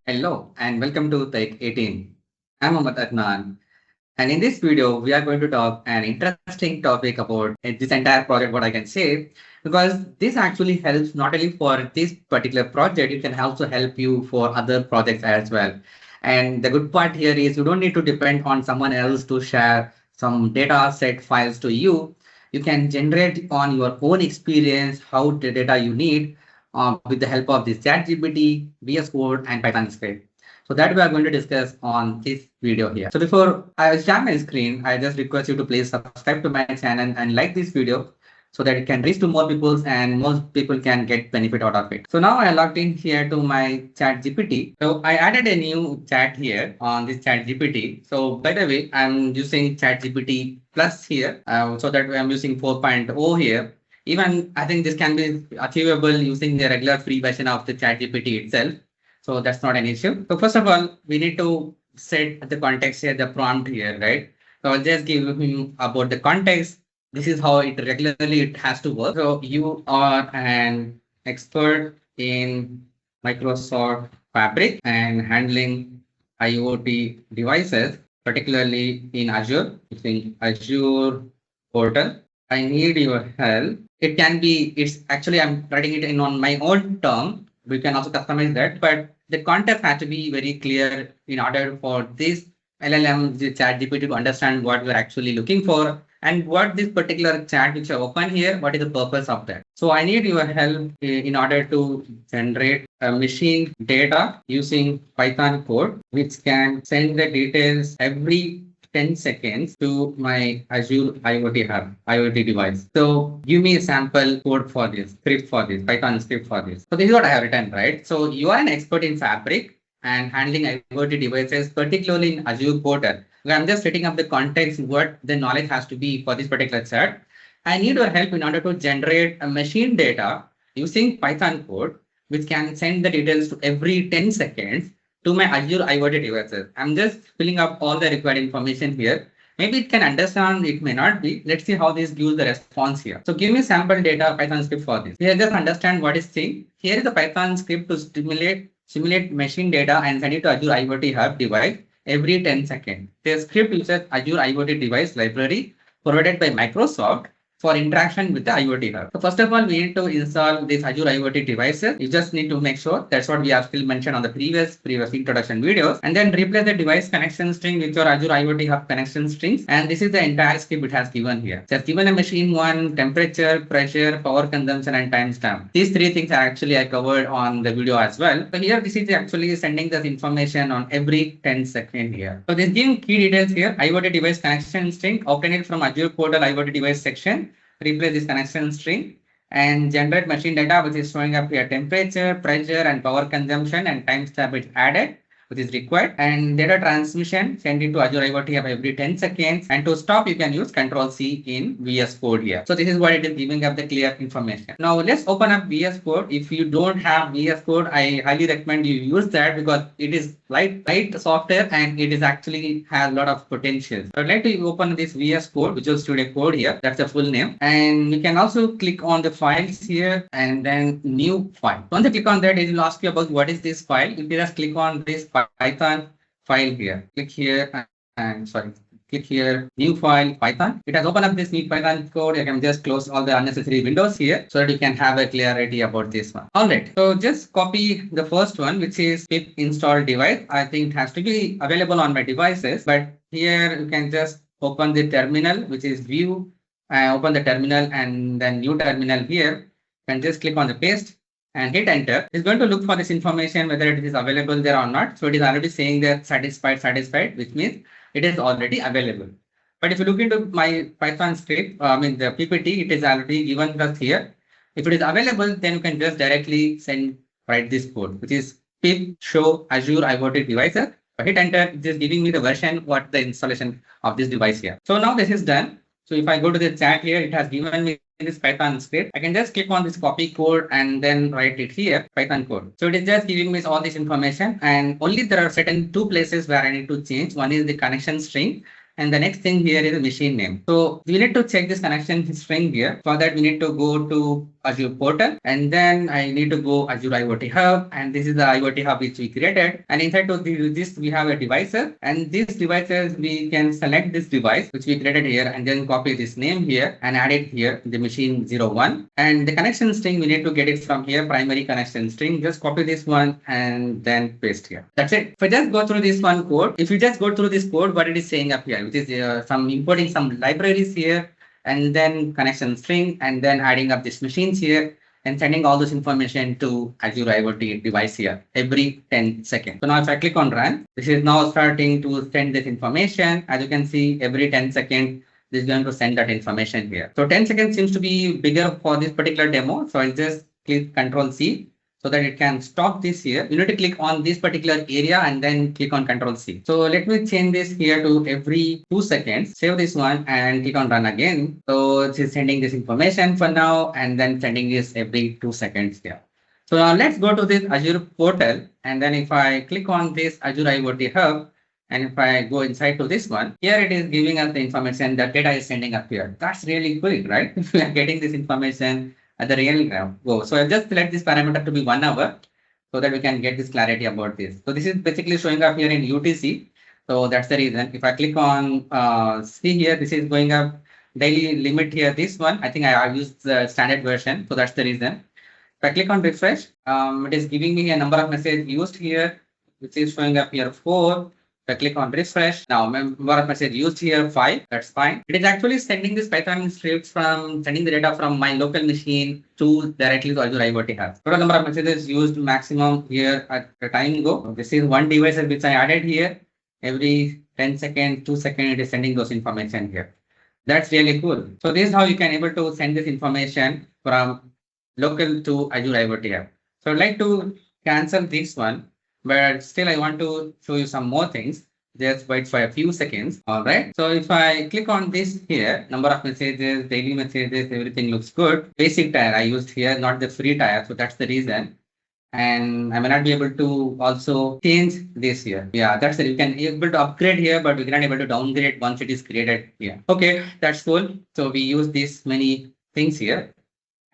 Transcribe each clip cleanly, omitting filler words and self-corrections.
Hello and welcome to taik18. I'm Mohammad Adnan, and in this video we are going to talk an interesting topic about this entire project, what I can say, because this actually helps not only for this particular project, it can also help you for other projects as well. And the good part here is you don't need to depend on someone else to share some data set files to you. You can generate on your own experience how the data you need with the help of this ChatGPT, VS Code, and Python script. So that we are going to discuss on this video here. So before I share my screen, I just request you to please subscribe to my channel and like this video so that it can reach to more people and most people can get benefit out of it. So now I logged in here to my ChatGPT. So I added a new chat here on this ChatGPT. So by the way, I'm using ChatGPT Plus here. So that I'm using 4.0 here. Even I think this can be achievable using the regular free version of the ChatGPT itself. So that's not an issue. So first of all, we need to set the context here, the prompt here, right? So I'll just give him about the context. This is how it regularly it has to work. So you are an expert in Microsoft Fabric and handling IoT devices, particularly in Azure, using Azure Portal. I need your help. It can be, it's actually, I'm writing it in on my own term. We can also customize that, but the context has to be very clear in order for this LLM, the ChatGPT to understand what we're actually looking for and what this particular chat which I open here, what is the purpose of that. So I need your help in order to generate a machine data using Python code, which can send the details every 10 seconds to my Azure IoT Hub, IoT device. So give me a sample code for this, script for this, Python script for this. So this is what I have written, right? So you are an expert in Fabric and handling IoT devices, particularly in Azure Portal. I'm just setting up the context, what the knowledge has to be for this particular chat. I need your help in order to generate a machine data using Python code, which can send the details to every 10 seconds to my Azure IoT devices. I'm just filling up all the required information here. Maybe it can understand, it may not be. Let's see how this gives the response here. So give me sample data Python script for this. Here just understand what is saying. Here is the Python script to simulate machine data and send it to Azure IoT Hub device every 10 seconds. The script uses Azure IoT device library provided by Microsoft for interaction with the IoT Hub. So first of all, we need to install this Azure IoT devices. You just need to make sure that's what we have still mentioned on the previous introduction videos, and then replace the device connection string with your Azure IoT Hub connection strings. And this is the entire script it has given here. It has given a machine one, temperature, pressure, power consumption, and timestamp. These three things are actually I covered on the video as well. So here this is actually sending this information on every 10 seconds here. So this giving key details here, IoT device connection string, obtain it from Azure Portal IoT device section. Replace this connection string and generate machine data, which is showing up here temperature, pressure, and power consumption, and timestamp is added, which is required, and data transmission send it to Azure IoT Hub every 10 seconds. And to stop, you can use Control C in VS Code here. So this is what it is giving up the clear information. Now let's open up VS Code. If you don't have VS Code, I highly recommend you use that because it is light software and it is actually has a lot of potential. So I'd like to open this VS Code, Visual Studio Code here. That's the full name. And you can also click on the files here and then new file. Once you click on that, it will ask you about what is this file. If you just click on this Python file here, click here and click here, new file, Python. It has opened up this new Python code. You can just close all the unnecessary windows here so that you can have a clarity about this one. All right. So just copy the first one, which is pip install device. I think it has to be available on my devices, but here you can just open the terminal, which is view, open the terminal and then new terminal here. You can just click on the paste and hit enter. It's going to look for this information, whether it is available there or not. So it is already saying that satisfied, which means it is already available. But if you look into my Python script, the PPT, it is already given us here. If it is available, then you can just directly write this code, which is pip show Azure IoT devices. Hit enter, it is giving me the version, what the installation of this device here. So now this is done. So if I go to the chat here, it has given me this Python script. I can just click on this copy code and then write it here, Python code. So it is just giving me all this information, and only there are certain two places where I need to change. One is the connection string And the next thing here is a machine name. So we need to check this connection string here. For that, we need to go to Azure Portal, and then I need to go Azure IoT Hub, and this is the IoT Hub which we created. And inside of this, we have a devices, and these devices we can select this device which we created here, and then copy this name here and add it here, the machine 01. And the connection string we need to get it from here, primary connection string. Just copy this one and then paste here. That's it. If I just go through this one code, if you just go through this code, what it is saying up here, which is some importing some libraries here, and then connection string, and then adding up these machines here, and sending all this information to Azure IoT device here every 10 seconds. So now if I click on run, this is now starting to send this information. As you can see, every 10 seconds, this is going to send that information here. So 10 seconds seems to be bigger for this particular demo. So I'll just click Control C so that it can stop this here. You need to click on this particular area and then click on Control C. So let me change this here to every 2 seconds. Save this one and click on run again. So it is sending this information for now and then sending this every 2 seconds here. So now let's go to this Azure Portal, and then if I click on this Azure IoT Hub, and if I go inside to this one, here it is giving us the information that data is sending up here. That's really quick, right? We are getting this information at the real go. So I'll just select this parameter to be 1 hour so that we can get this clarity about this. So this is basically showing up here in UTC. So that's the reason. If I click on see here, this is going up daily limit here. This one, I think I used the standard version. So that's the reason. If I click on refresh, it is giving me a number of messages used here, which is showing up here 4. If I click on refresh, now number of message used here 5. That's fine. It is actually sending this Python script from sending the data from my local machine to directly to Azure IoT Hub. Total number of messages used maximum here at the time go. This is one device which I added here. Every 10 seconds, 2 seconds, it is sending those information here. That's really cool. So this is how you can able to send this information from local to Azure IoT Hub. So I'd like to cancel this one, but still I want to show you some more things. Just wait for a few seconds. All right. So if I click on this here, number of messages, daily messages, everything looks good. Basic tier I used here, not the free tier. So that's the reason. And I may not be able to also change this here. Yeah, that's it. You can be able to upgrade here, but we cannot able to downgrade once it is created here. Okay, that's cool. So we use these many things here.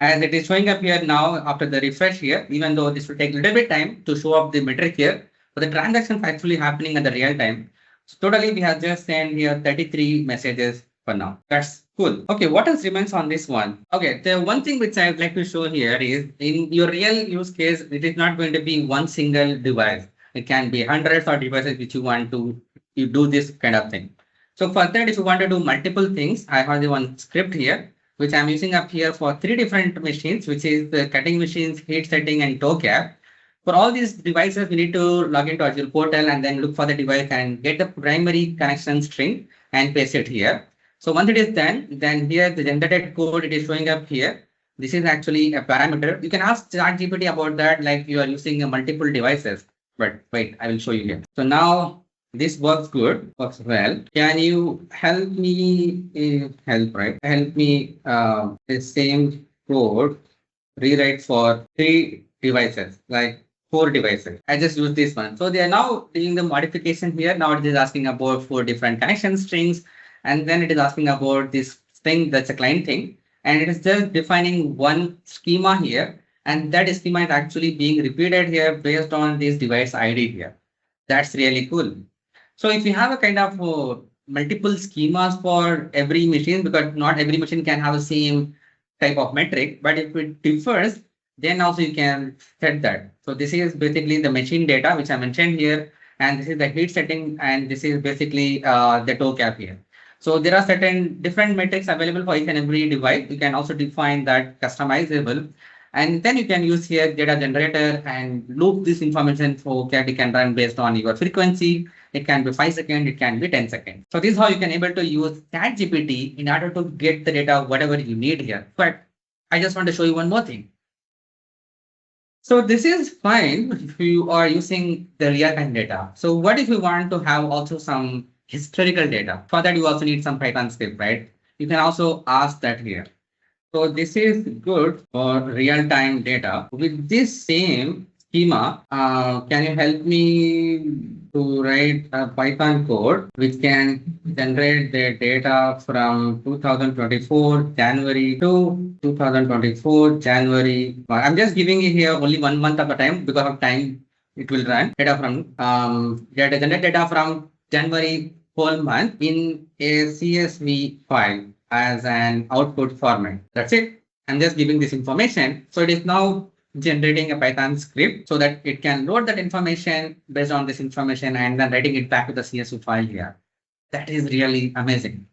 As it is showing up here now after the refresh here, even though this will take a little bit time to show up the metric here, but the transactions actually happening at the real time. So totally we have just sent here 33 messages for now. That's cool. Okay, what else remains on this one? Okay, the one thing which I would like to show here is in your real use case, it is not going to be one single device. It can be hundreds of devices which you want to do this kind of thing. So for that, if you want to do multiple things, I have the one script here, which I'm using up here for 3 different machines, which is the cutting machines, heat setting, and toe cap. For all these devices, we need to log into Azure Portal and then look for the device and get the primary connection string and paste it here. So once it is done, then here the generated code, it is showing up here. This is actually a parameter. You can ask ChatGPT about that, like you are using multiple devices. But wait, I will show you here. So now this works good, works well. Can you help me help me the same code rewrite for 3 devices, like 4 devices. I just use this one. So they are now doing the modification here. Now it is asking about 4 different connection strings, and then it is asking about this string that's a client thing, and it is just defining one schema here, and that schema is actually being repeated here based on this device ID here. That's really cool. So if you have a kind of multiple schemas for every machine, because not every machine can have the same type of metric, but if it differs, then also you can set that. So this is basically the machine data, which I mentioned here, and this is the heat setting, and this is basically the toe cap here. So there are certain different metrics available for each and every device. You can also define that customizable. And then you can use here data generator and loop this information so that it can run based on your frequency. It can be 5 seconds, it can be 10 seconds. So this is how you can able to use ChatGPT in order to get the data, whatever you need here. But I just want to show you one more thing. So this is fine if you are using the real-time data. So what if you want to have also some historical data? For that, you also need some Python script, right? You can also ask that here. So this is good for real-time data. With this same schema, can you help me to write a Python code which can generate the data from 2024 January to 2024 January. I'm just giving you here only 1 month at a time because of time it will run. Generate data from January whole month in a CSV file as an output format. That's it. I'm just giving this information. So it is now generating a Python script so that it can load that information based on this information and then writing it back to the CSV file here. That is really amazing.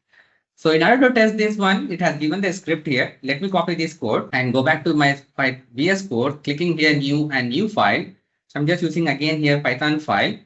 So in order to test this one, it has given the script here. Let me copy this code and go back to my VS Code, clicking here new and new file. So I'm just using again here Python file,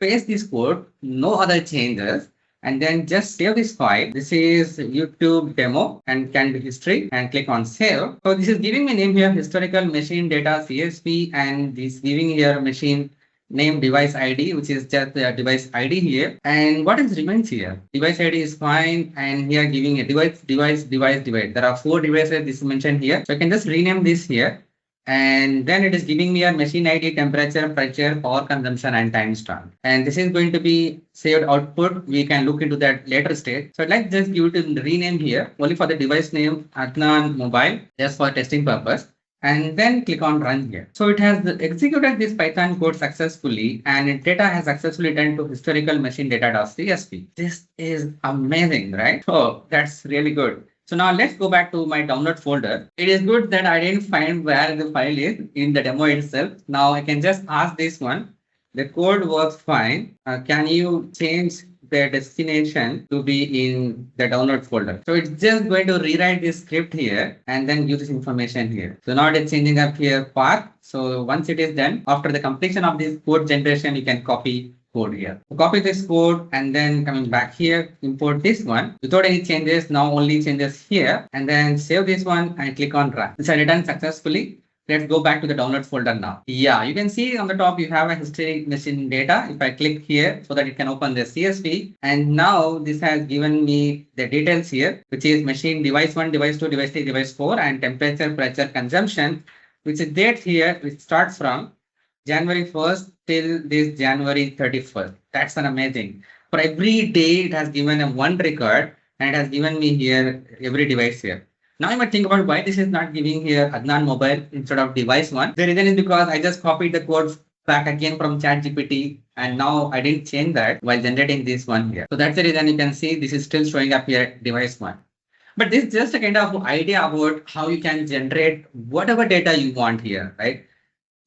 paste this code, no other changes, and then just save this file. This is YouTube demo and candidate history and click on save. So this is giving me name here historical machine data CSV and this giving here machine name device ID, which is just the device ID here. And what is remains here? Device ID is fine. And here giving a device. There are 4 devices this is mentioned here. So I can just rename this here. And then it is giving me a machine ID, temperature, pressure, power consumption, and timestamp. And this is going to be saved output. We can look into that later stage. So I'd like just give it a rename here, only for the device name, Adnan Mobile, just for testing purpose. And then click on run here. So it has executed this Python code successfully and data has successfully turned to historical machine data.csv. This is amazing, right? Oh, that's really good. So now let's go back to my download folder. It is good that I didn't find where the file is in the demo itself. Now I can just ask this one. The code works fine. Can you change the destination to be in the download folder? So it's just going to rewrite this script here and then give this information here. So now it's changing up here path. So once it is done, after the completion of this code generation, you can copy code here. So copy this code and then coming back here, import this one without any changes. Now only changes here and then save this one and click on run. This is done successfully. Let's go back to the download folder now. Yeah, you can see on the top you have a history machine data. If I click here so that it can open the CSV, and now this has given me the details here, which is machine device 1, device 2, device 3, device 4, and temperature, pressure, consumption, which is date here, which starts from January 1st till this January 31st. That's an amazing. For every day, it has given a one record and it has given me here every device here. Now you might think about why this is not giving here Adnan mobile instead of device 1. The reason is because I just copied the code back again from ChatGPT and now I didn't change that while generating this one here. So that's the reason you can see this is still showing up here device 1. But this is just a kind of idea about how you can generate whatever data you want here, right?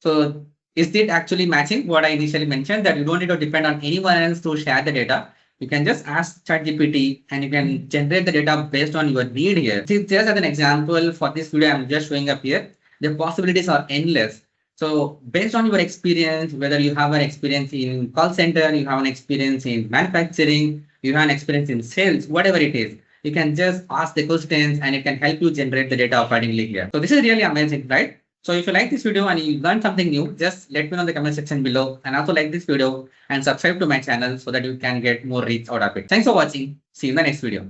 So is it actually matching what I initially mentioned, that you don't need to depend on anyone else to share the data? You can just ask ChatGPT and you can generate the data based on your need here. See, just as an example for this video, I'm just showing up here. The possibilities are endless. So based on your experience, whether you have an experience in call center, you have an experience in manufacturing, you have an experience in sales, whatever it is, you can just ask the questions and it can help you generate the data accordingly here. So this is really amazing, right? So if you like this video and you learned something new, just let me know in the comment section below, and also like this video and subscribe to my channel so that you can get more reach out of it. Thanks for watching. See you in the next video.